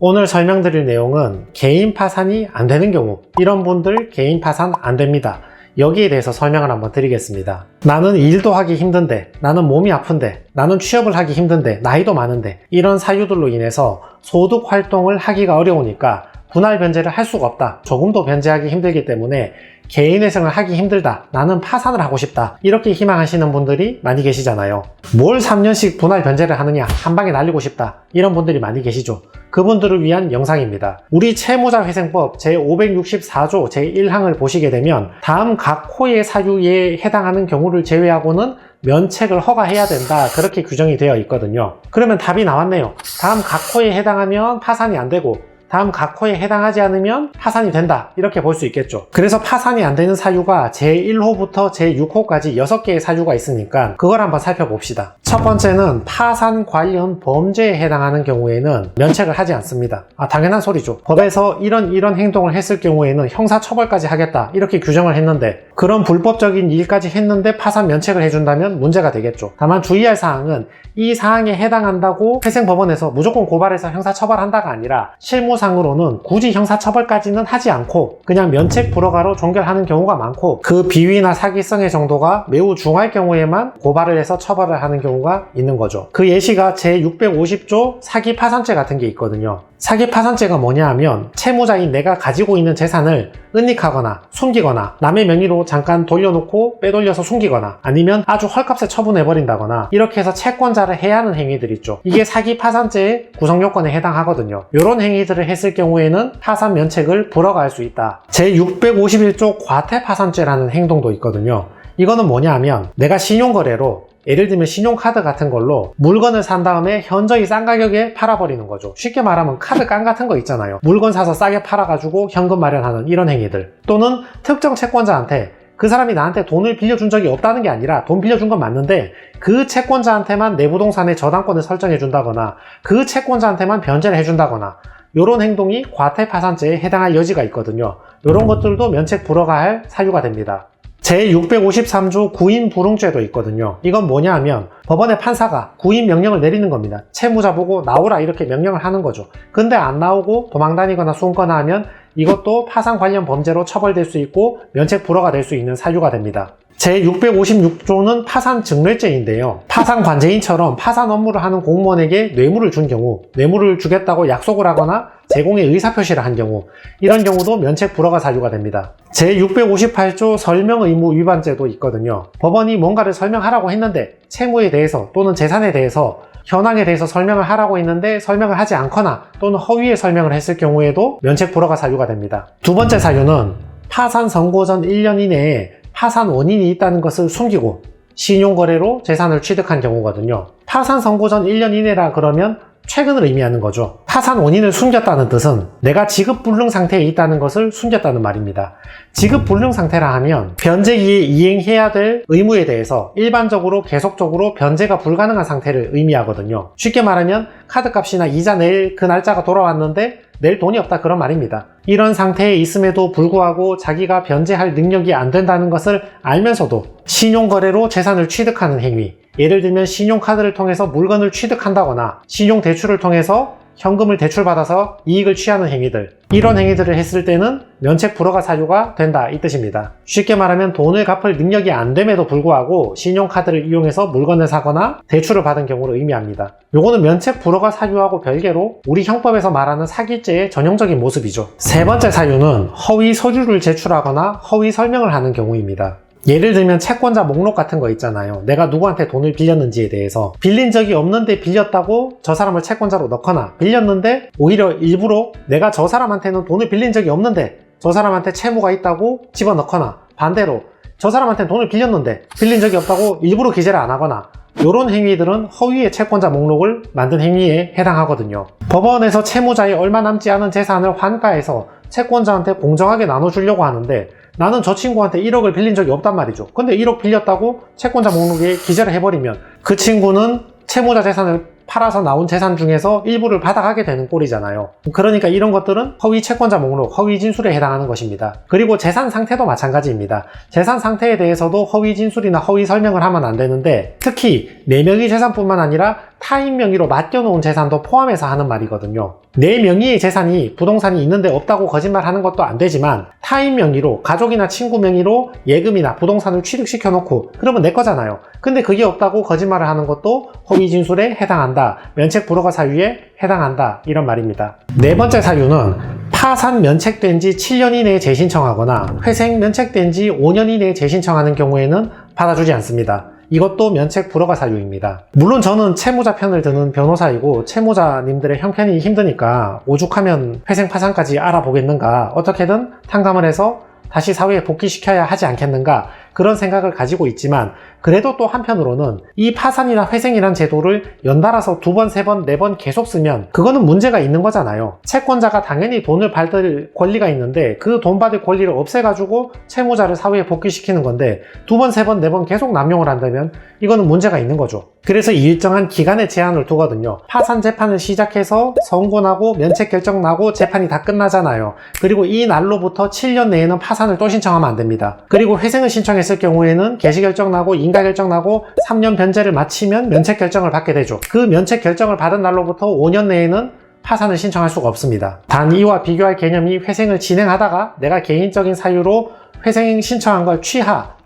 오늘 설명드릴 내용은 개인 파산이 안 되는 경우, 이런 분들 개인 파산 안 됩니다. 여기에 대해서 설명을 한번 드리겠습니다. 나는 일도 하기 힘든데, 나는 몸이 아픈데, 나는 취업을 하기 힘든데, 나이도 많은데, 이런 사유들로 인해서 소득 활동을 하기가 어려우니까 분할 변제를 할 수가 없다. 조금도 변제하기 힘들기 때문에 개인회생을 하기 힘들다. 나는 파산을 하고 싶다. 이렇게 희망하시는 분들이 많이 계시잖아요. 뭘 3년씩 분할 변제를 하느냐, 한 방에 날리고 싶다. 이런 분들이 많이 계시죠. 그분들을 위한 영상입니다. 우리 채무자회생법 제564조 제1항을 보시게 되면 다음 각 호의 사유에 해당하는 경우를 제외하고는 면책을 허가해야 된다, 그렇게 규정이 되어 있거든요. 그러면 답이 나왔네요. 다음 각 호에 해당하면 파산이 안 되고 다음 각 호에 해당하지 않으면 파산이 된다, 이렇게 볼 수 있겠죠. 그래서 파산이 안 되는 사유가 제1호부터 제6호까지 6개의 사유가 있으니까 그걸 한번 살펴봅시다. 첫 번째는 파산 관련 범죄에 해당하는 경우에는 면책을 하지 않습니다. 당연한 소리죠. 법에서 이런 행동을 했을 경우에는 형사처벌까지 하겠다, 이렇게 규정을 했는데 그런 불법적인 일까지 했는데 파산 면책을 해준다면 문제가 되겠죠. 다만 주의할 사항은 이 사항에 해당한다고 회생법원에서 무조건 고발해서 형사처벌한다가 아니라 실무상으로는 굳이 형사처벌까지는 하지 않고 그냥 면책 불허가로 종결하는 경우가 많고, 그 비위나 사기성의 정도가 매우 중할 경우에만 고발을 해서 처벌을 하는 경우가 있는 거죠. 그 예시가 제650조 사기파산죄 같은 게 있거든요. 사기파산죄가 뭐냐 하면 채무자인 내가 가지고 있는 재산을 은닉하거나 숨기거나 남의 명의로 잠깐 돌려놓고 빼돌려서 숨기거나 아니면 아주 헐값에 처분해버린다거나 이렇게 해서 채권자를 해하는 행위들 있죠. 이게 사기파산죄의 구성요건에 해당하거든요. 이런 행위들을 했을 경우에는 파산 면책을 불허가할 수 있다. 제651조 과태파산죄라는 행동도 있거든요. 이거는 뭐냐 하면 내가 신용거래로, 예를 들면 신용카드 같은 걸로 물건을 산 다음에 현저히 싼 가격에 팔아버리는 거죠. 쉽게 말하면 카드 깡 같은 거 있잖아요. 물건 사서 싸게 팔아가지고 현금 마련하는 이런 행위들. 또는 특정 채권자한테 그 사람이 나한테 돈을 빌려준 적이 없다는 게 아니라 돈 빌려준 건 맞는데 그 채권자한테만 내 부동산의 저당권을 설정해 준다거나 그 채권자한테만 변제를 해준다거나 이런 행동이 과태파산죄에 해당할 여지가 있거든요. 이런 것들도 면책 불허가할 사유가 됩니다. 제653조 구인불응죄도 있거든요. 이건 뭐냐 하면 법원의 판사가 구인 명령을 내리는 겁니다. 채무자 보고 나오라, 이렇게 명령을 하는 거죠. 근데 안 나오고 도망다니거나 숨거나 하면 이것도 파산 관련 범죄로 처벌될 수 있고 면책 불허가 될 수 있는 사유가 됩니다. 제656조는 파산 증례죄인데요. 파산 관제인처럼 파산 업무를 하는 공무원에게 뇌물을 준 경우, 뇌물을 주겠다고 약속을 하거나 제공의 의사표시를 한 경우, 이런 경우도 면책 불허가 사유가 됩니다. 제658조 설명의무 위반죄도 있거든요. 법원이 뭔가를 설명하라고 했는데 채무에 대해서 또는 재산에 대해서, 현황에 대해서 설명을 하라고 했는데 설명을 하지 않거나 또는 허위의 설명을 했을 경우에도 면책 불허가 사유가 됩니다. 두 번째 사유는 파산 선고 전 1년 이내에 파산 원인이 있다는 것을 숨기고 신용거래로 재산을 취득한 경우거든요. 파산 선고 전 1년 이내라 그러면 최근을 의미하는 거죠. 파산 원인을 숨겼다는 뜻은 내가 지급불능 상태에 있다는 것을 숨겼다는 말입니다. 지급불능 상태라 하면 변제기에 이행해야 될 의무에 대해서 일반적으로 계속적으로 변제가 불가능한 상태를 의미하거든요. 쉽게 말하면 카드값이나 이자 낼 그 날짜가 돌아왔는데 낼 돈이 없다, 그런 말입니다. 이런 상태에 있음에도 불구하고 자기가 변제할 능력이 안 된다는 것을 알면서도 신용거래로 재산을 취득하는 행위, 예를 들면 신용카드를 통해서 물건을 취득한다거나 신용대출을 통해서 현금을 대출받아서 이익을 취하는 행위들, 이런 행위들을 했을 때는 면책 불허가 사유가 된다, 이 뜻입니다. 쉽게 말하면 돈을 갚을 능력이 안 됨에도 불구하고 신용카드를 이용해서 물건을 사거나 대출을 받은 경우를 의미합니다. 요거는 면책 불허가 사유하고 별개로 우리 형법에서 말하는 사기죄의 전형적인 모습이죠. 세 번째 사유는 허위 서류를 제출하거나 허위 설명을 하는 경우입니다. 예를 들면 채권자 목록 같은 거 있잖아요. 내가 누구한테 돈을 빌렸는지에 대해서 빌린 적이 없는데 빌렸다고 저 사람을 채권자로 넣거나, 빌렸는데 오히려 일부러 내가 저 사람한테는 돈을 빌린 적이 없는데 저 사람한테 채무가 있다고 집어넣거나, 반대로 저 사람한테 돈을 빌렸는데 빌린 적이 없다고 일부러 기재를 안 하거나, 이런 행위들은 허위의 채권자 목록을 만든 행위에 해당하거든요. 법원에서 채무자의 얼마 남지 않은 재산을 환가해서 채권자한테 공정하게 나눠주려고 하는데 나는 저 친구한테 1억을 빌린 적이 없단 말이죠. 근데 1억 빌렸다고 채권자 목록에 기재를 해버리면 그 친구는 채무자 재산을 팔아서 나온 재산 중에서 일부를 받아가게 되는 꼴이잖아요. 그러니까 이런 것들은 허위 채권자 목록, 허위 진술에 해당하는 것입니다. 그리고 재산 상태도 마찬가지입니다. 재산 상태에 대해서도 허위 진술이나 허위 설명을 하면 안 되는데, 특히 4명의 재산뿐만 아니라 타인 명의로 맡겨놓은 재산도 포함해서 하는 말이거든요. 내 명의의 재산이 부동산이 있는데 없다고 거짓말하는 것도 안 되지만 타인 명의로 가족이나 친구 명의로 예금이나 부동산을 취득시켜 놓고 그러면 내 거잖아요. 근데 그게 없다고 거짓말을 하는 것도 허위 진술에 해당한다. 면책 불허가 사유에 해당한다. 이런 말입니다. 네 번째 사유는 파산 면책된 지 7년 이내에 재신청하거나 회생 면책된 지 5년 이내에 재신청하는 경우에는 받아주지 않습니다. 이것도 면책 불허가 사유입니다. 물론 저는 채무자 편을 드는 변호사이고 채무자님들의 형편이 힘드니까 오죽하면 회생 파산까지 알아보겠는가, 어떻게든 탕감을 해서 다시 사회에 복귀시켜야 하지 않겠는가, 그런 생각을 가지고 있지만 그래도 또 한편으로는 이 파산이나 회생이란 제도를 연달아서 2번, 3번, 4번 계속 쓰면 그거는 문제가 있는 거잖아요. 채권자가 당연히 돈을 받을 권리가 있는데 그 돈 받을 권리를 없애가지고 채무자를 사회에 복귀시키는 건데 2번, 3번, 4번 계속 남용을 한다면 이거는 문제가 있는 거죠. 그래서 일정한 기간의 제한을 두거든요. 파산 재판을 시작해서 선고 나고 면책 결정 나고 재판이 다 끝나잖아요. 그리고 이 날로부터 7년 내에는 파산을 또 신청하면 안 됩니다. 그리고 회생을 신청했을 경우에는 개시 결정 나고 인가 결정 나고 3년 변제를 마치면 면책 결정을 받게 되죠. 그 면책 결정을 받은 날로부터 5년 내에는 파산을 신청할 수가 없습니다. 단 이와 비교할 개념이 회생을 진행하다가 내가 개인적인 사유로 회생 신청한 걸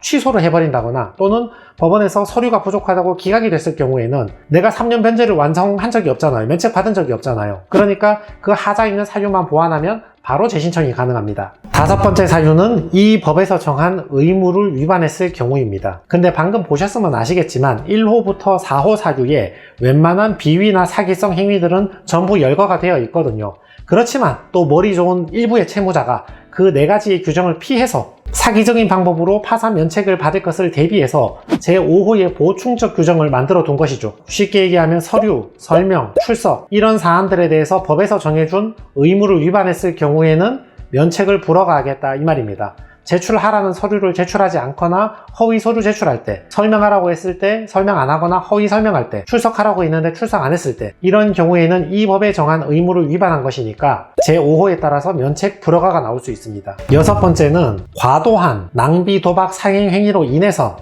취소를 해버린다거나 또는 법원에서 서류가 부족하다고 기각이 됐을 경우에는 내가 3년 변제를 완성한 적이 없잖아요. 면책 받은 적이 없잖아요. 그러니까 그 하자 있는 사유만 보완하면 바로 재신청이 가능합니다. 5번째 사유는 이 법에서 정한 의무를 위반했을 경우입니다. 근데 방금 보셨으면 아시겠지만 1호부터 4호 사유에 웬만한 비위나 사기성 행위들은 전부 열거가 되어 있거든요. 그렇지만 또 머리 좋은 일부의 채무자가 그 4가지의 규정을 피해서 사기적인 방법으로 파산 면책을 받을 것을 대비해서 제5호의 보충적 규정을 만들어 둔 것이죠. 쉽게 얘기하면 서류, 설명, 출석 이런 사안들에 대해서 법에서 정해준 의무를 위반했을 경우에는 면책을 불허가하겠다 이 말입니다. 제출하라는 서류를 제출하지 않거나 허위 서류 제출할 때, 설명하라고 했을 때 설명 안 하거나 허위 설명할 때, 출석하라고 했는데 출석 안 했을 때 이런 경우에는 이 법에 정한 의무를 위반한 것이니까 제5호에 따라서 면책 불허가가 나올 수 있습니다. 6번째는 과도한 낭비, 도박, 상행 행위로 인해서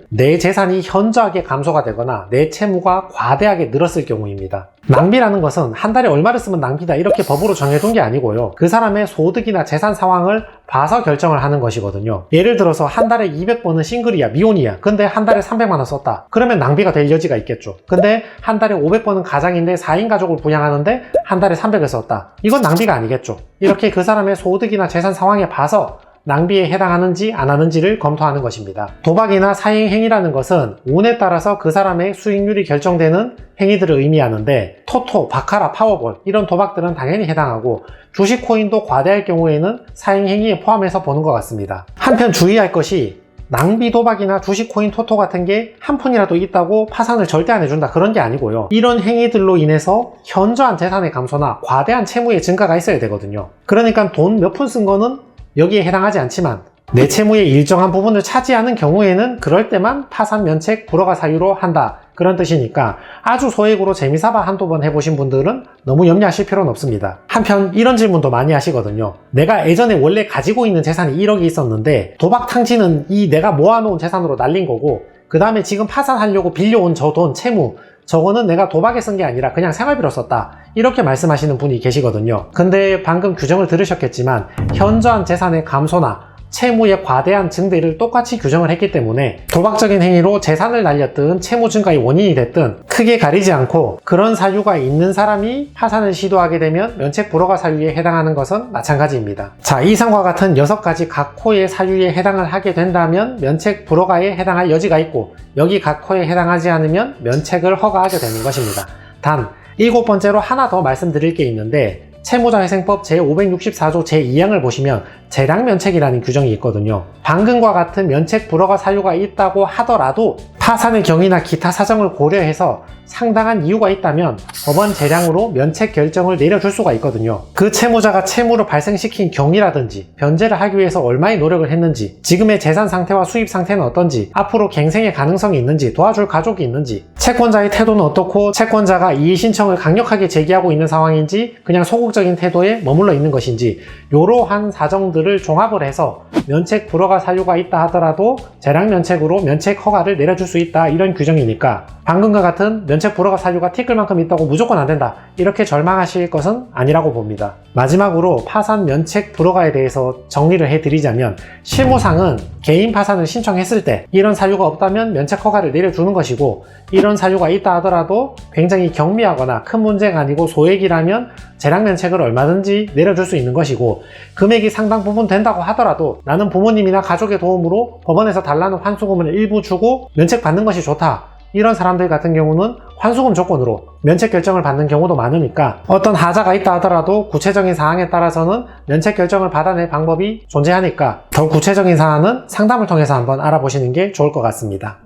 내 재산이 현저하게 감소가 되거나 내 채무가 과대하게 늘었을 경우입니다. 낭비라는 것은 한 달에 얼마를 쓰면 낭비다 이렇게 법으로 정해둔 게 아니고요. 그 사람의 소득이나 재산 상황을 봐서 결정을 하는 것이거든요. 예를 들어서 한 달에 200번은 싱글이야, 미혼이야. 근데 한 달에 300만 원 썼다. 그러면 낭비가 될 여지가 있겠죠. 근데 한 달에 500번은 가장인데 4인 가족을 부양하는데 한 달에 300을 썼다. 이건 낭비가 아니겠죠. 이렇게 그 사람의 소득이나 재산 상황에 봐서 낭비에 해당하는지 안 하는지를 검토하는 것입니다. 도박이나 사행 행위라는 것은 운에 따라서 그 사람의 수익률이 결정되는 행위들을 의미하는데 토토, 바카라, 파워볼 이런 도박들은 당연히 해당하고 주식 코인도 과대할 경우에는 사행 행위에 포함해서 보는 것 같습니다. 한편 주의할 것이 낭비 도박이나 주식 코인 토토 같은 게 한 푼이라도 있다고 파산을 절대 안 해준다 그런 게 아니고요. 이런 행위들로 인해서 현저한 재산의 감소나 과대한 채무의 증가가 있어야 되거든요. 그러니까 돈 몇 푼 쓴 거는 여기에 해당하지 않지만 내 채무의 일정한 부분을 차지하는 경우에는 그럴 때만 파산 면책 불허가 사유로 한다 그런 뜻이니까 아주 소액으로 재미삼아 한두 번 해보신 분들은 너무 염려하실 필요는 없습니다. 한편 이런 질문도 많이 하시거든요. 내가 예전에 원래 가지고 있는 재산이 1억이 있었는데 도박 탕진은 이 내가 모아놓은 재산으로 날린 거고 그 다음에 지금 파산하려고 빌려온 저 돈 채무 저거는 내가 도박에 쓴 게 아니라 그냥 생활비로 썼다 이렇게 말씀하시는 분이 계시거든요. 근데 방금 규정을 들으셨겠지만 현저한 재산의 감소나 채무의 과대한 증대를 똑같이 규정을 했기 때문에 도박적인 행위로 재산을 날렸든 채무 증가의 원인이 됐든 크게 가리지 않고 그런 사유가 있는 사람이 파산을 시도하게 되면 면책 불허가 사유에 해당하는 것은 마찬가지입니다. 자, 이상과 같은 6가지 각 호의 사유에 해당을 하게 된다면 면책 불허가에 해당할 여지가 있고 여기 각 호에 해당하지 않으면 면책을 허가하게 되는 것입니다. 단 7번째로 하나 더 말씀드릴 게 있는데 채무자회생법 제564조 제2항을 보시면 재량면책이라는 규정이 있거든요. 방금과 같은 면책 불허가 사유가 있다고 하더라도 파산의 경위나 기타 사정을 고려해서 상당한 이유가 있다면 법원 재량으로 면책 결정을 내려줄 수가 있거든요. 그 채무자가 채무를 발생시킨 경위라든지 변제를 하기 위해서 얼마의 노력을 했는지 지금의 재산 상태와 수입 상태는 어떤지 앞으로 갱생의 가능성이 있는지 도와줄 가족이 있는지 채권자의 태도는 어떻고 채권자가 이의 신청을 강력하게 제기하고 있는 상황인지 그냥 소극적인 태도에 머물러 있는 것인지 이러한 사정들을 종합을 해서 면책 불허가 사유가 있다 하더라도 재량 면책으로 면책 허가를 내려줄 수 수 있다 이런 규정이니까 방금과 같은 면책 불허가 사유가 티끌 만큼 있다고 무조건 안 된다 이렇게 절망하실 것은 아니라고 봅니다. 마지막으로 파산 면책 불허가에 대해서 정리를 해드리자면 실무상은 개인 파산을 신청했을 때 이런 사유가 없다면 면책 허가를 내려주는 것이고 이런 사유가 있다 하더라도 굉장히 경미하거나 큰 문제가 아니고 소액이라면 재량 면책을 얼마든지 내려줄 수 있는 것이고 금액이 상당 부분 된다고 하더라도 나는 부모님이나 가족의 도움으로 법원에서 달라는 환수금을 일부 주고 면책 받는 것이 좋다. 이런 사람들 같은 경우는 환수금 조건으로 면책 결정을 받는 경우도 많으니까 어떤 하자가 있다 하더라도 구체적인 사항에 따라서는 면책 결정을 받아낼 방법이 존재하니까 더 구체적인 사안은 상담을 통해서 한번 알아보시는 게 좋을 것 같습니다.